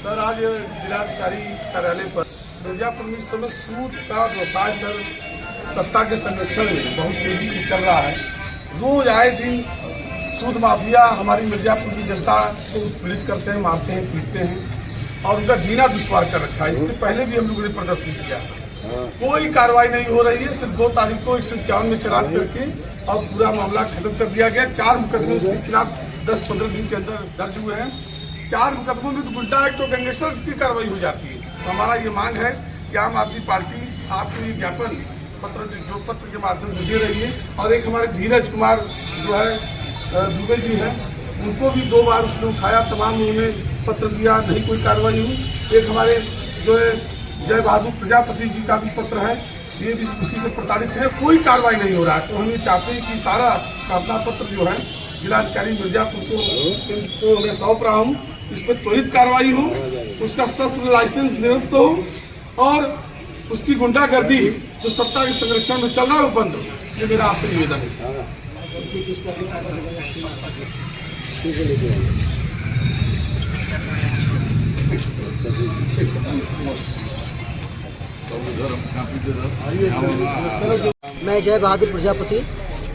Sir आज जिलाधिकारी कार्यालय पर मिर्जापुर में इस समय सूद का व्यवसाय सर सत्ता के संरक्षण में बहुत तेजी से चल रहा है। रोज आए दिन सूद माफिया हमारी मिर्जापुर की जनता को पीड़ित करते हैं, मारते हैं, पीटते हैं और उनका जीना दुश्वार कर रखा है। इसके पहले भी हम लोगों ने प्रदर्शन किया था, कोई कार्रवाई नहीं हो रही है। सिर्फ 2 तारीख को 151 में चलान करके और पूरा मामला खत्म कर दिया गया। 4 मुकदमे उसके खिलाफ 10-15 दिन के अंदर दर्ज हुए हैं। 4 मुकदमों में तो गुंडा एक्ट और गैंगस्टर की कार्रवाई हो जाती है। तो हमारा ये मांग है कि आम आदमी पार्टी आपको ये ज्ञापन पत्र जो पत्र के माध्यम से दे रही है और एक हमारे धीरज कुमार जो है दुबे जी हैं, उनको भी 2 बार उसने उठाया, तमाम उन्होंने पत्र दिया, नहीं कोई कार्रवाई हुई। एक हमारे जो है जय बहादुर प्रजापति जी का भी पत्र है, ये भी उसी से प्रताड़ित है, कोई कार्रवाई नहीं हो रहा है। तो हम ये चाहते हैं कि सारा अपना पत्र जो है जिलाधिकारी मिर्जापुर को मैं सौंप रहा हूँ, इस पर त्वरित कार्रवाई हो, उसका शस्त्र लाइसेंस निरस्त हो और उसकी गुंडागर्दी जो सत्ता के संरक्षण में चल रहा है वो बंद हो। ये मेरा आपसे निवेदन है। मैं जय बहादुर प्रजापति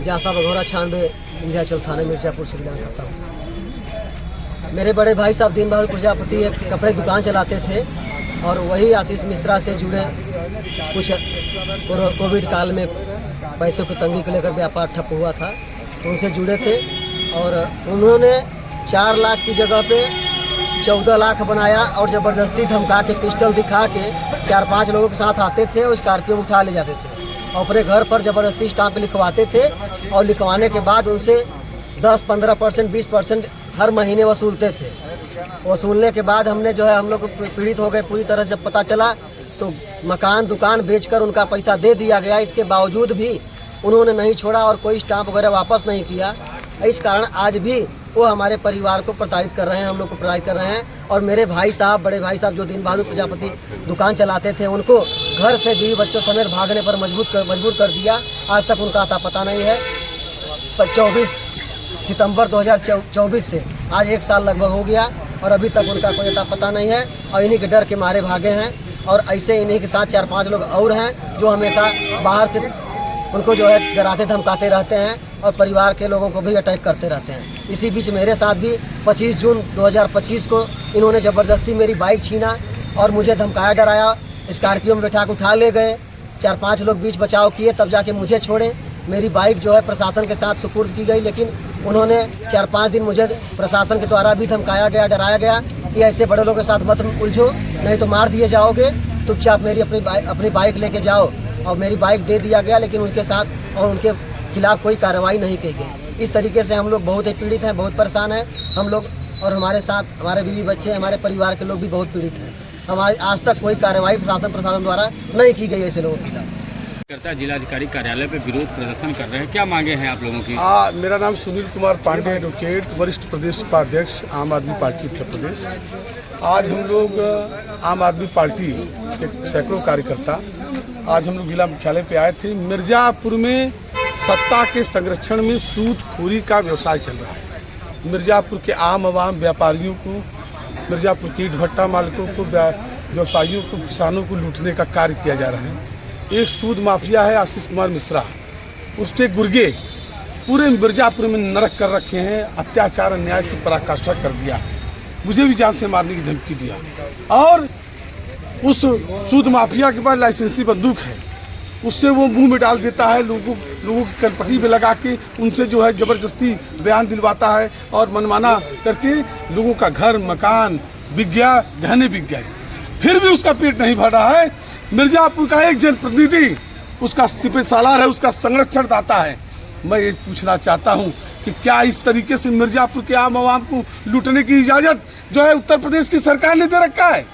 जासा बघौरा 96 विंध्याचल थाना मिर्जापुर से बिलोंग करता हूँ। मेरे बड़े भाई साहब दीन बहादुर प्रजापति एक कपड़े दुकान चलाते थे और वही आशीष मिश्रा से जुड़े कुछ कोविड काल में पैसों की तंगी को लेकर व्यापार ठप हुआ था, तो उनसे जुड़े थे और उन्होंने 4 लाख की जगह पे 14 लाख बनाया और ज़बरदस्ती धमका के पिस्टल दिखा के 4-5 लोगों के साथ आते थे और स्कॉर्पियो में उठा ले जाते थे और अपने घर पर ज़बरदस्ती स्टाम्प लिखवाते थे और लिखवाने के बाद उनसे 10-15%, 20% हर महीने वसूलते थे। वसूलने के बाद हमने जो है हम लोग पीड़ित हो गए पूरी तरह। जब पता चला तो मकान दुकान बेचकर उनका पैसा दे दिया गया। इसके बावजूद भी उन्होंने नहीं छोड़ा और कोई स्टाम्प वगैरह वापस नहीं किया। इस कारण आज भी वो हमारे परिवार को प्रताड़ित कर रहे हैं, हम लोग को प्रताड़ित कर रहे हैं। और मेरे भाई साहब, बड़े भाई साहब जो दीन बहादुर प्रजापति दुकान चलाते थे, उनको घर से बीवी बच्चों समेत भागने पर मजबूर कर दिया। आज तक उनका आता पता नहीं है। 24 सितंबर 2024 से आज 1 साल लगभग हो गया और अभी तक उनका कोई अता पता नहीं है और इन्हीं के डर के मारे भागे हैं। और ऐसे इन्हीं के साथ 4-5 लोग और हैं जो हमेशा बाहर से उनको जो है डराते धमकाते रहते हैं और परिवार के लोगों को भी अटैक करते रहते हैं। इसी बीच मेरे साथ भी 25 जून 2025 को इन्होंने ज़बरदस्ती मेरी बाइक छीना और मुझे धमकाया डराया, स्कॉर्पियो में बैठा के उठा ले गए। 4-5 लोग बीच बचाव किए, तब जाके मुझे छोड़े। मेरी बाइक जो है प्रशासन के साथ सुपुर्द की गई, लेकिन उन्होंने 4-5 दिन मुझे प्रशासन के द्वारा भी धमकाया गया, डराया गया कि ऐसे बड़े लोगों के साथ मत उलझो, नहीं तो मार दिए जाओगे, चुपचाप मेरी अपनी बाइक लेके जाओ। और मेरी बाइक दे दिया गया, लेकिन उनके साथ और उनके खिलाफ कोई कार्रवाई नहीं की गई। इस तरीके से हम लोग बहुत ही पीड़ित हैं, बहुत परेशान हैं हम लोग और हमारे साथ हमारे बीवी बच्चे, हमारे परिवार के लोग भी बहुत पीड़ित हैं। हमारी आज तक कोई कार्रवाई प्रशासन द्वारा नहीं की गई ऐसे लोगों के खिलाफ। जिलाधिकारी कार्यालय पे विरोध प्रदर्शन कर रहे हैं, क्या मांगे हैं आप लोगों की? मेरा नाम सुनील कुमार पांडे, एडवोकेट, वरिष्ठ प्रदेश उपाध्यक्ष आम आदमी पार्टी उत्तर प्रदेश। आज हम लोग आम आदमी पार्टी के सैकड़ों कार्यकर्ता आज हम लोग जिला मुख्यालय पे आए थे। मिर्जापुर में सत्ता के संरक्षण में सूदखोरी का व्यवसाय चल रहा है। मिर्जापुर के आम व्यापारियों को, मिर्जापुर के ईंट भट्टा मालिकों को, व्यवसायियों को, किसानों को लूटने का कार्य किया जा रहा है। एक सूद माफिया है आशीष कुमार मिश्रा, उसके गुर्गे पूरे मिर्जापुर में नरक कर रखे हैं, अत्याचार अन्याय की पराकाष्ठा कर दिया है, मुझे भी जान से मारने की धमकी दिया। और उस सूद माफिया के पास लाइसेंसी बंदूक है, उससे वो मुंह में डाल देता है, लोगों की कनपट्टी में लगा के उनसे जो है ज़बरदस्ती बयान दिलवाता है और मनमाना करके लोगों का घर मकान बिक गया, गहने बिक गए, फिर भी उसका पेट नहीं भर रहा है। मिर्जापुर का एक जनप्रतिनिधि उसका सिपह सालार है, उसका संरक्षण दाता है। मैं ये पूछना चाहता हूँ कि क्या इस तरीके से मिर्जापुर के आम आवाम को लूटने की इजाज़त जो है उत्तर प्रदेश की सरकार ने दे रखा है?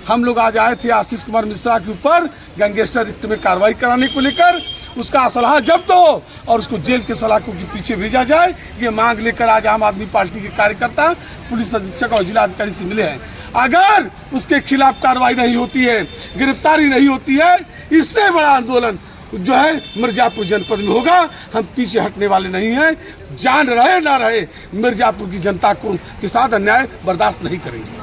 हम लोग आज आए थे आशीष कुमार मिश्रा के ऊपर गैंगस्टर एक्ट में कार्रवाई कराने को लेकर, उसका असलहा जब्त हो और उसको जेल के सलाखों के पीछे भेजा जाए, ये मांग लेकर आज आम आदमी पार्टी के कार्यकर्ता पुलिस अधीक्षक और जिलाधिकारी से मिले हैं। अगर उसके खिलाफ कार्रवाई नहीं होती है, गिरफ्तारी नहीं होती है, इससे बड़ा आंदोलन जो है मिर्जापुर जनपद में होगा। हम पीछे हटने वाले नहीं हैं, जान रहे ना रहे मिर्जापुर की जनता को के साथ अन्याय बर्दाश्त नहीं करेंगे।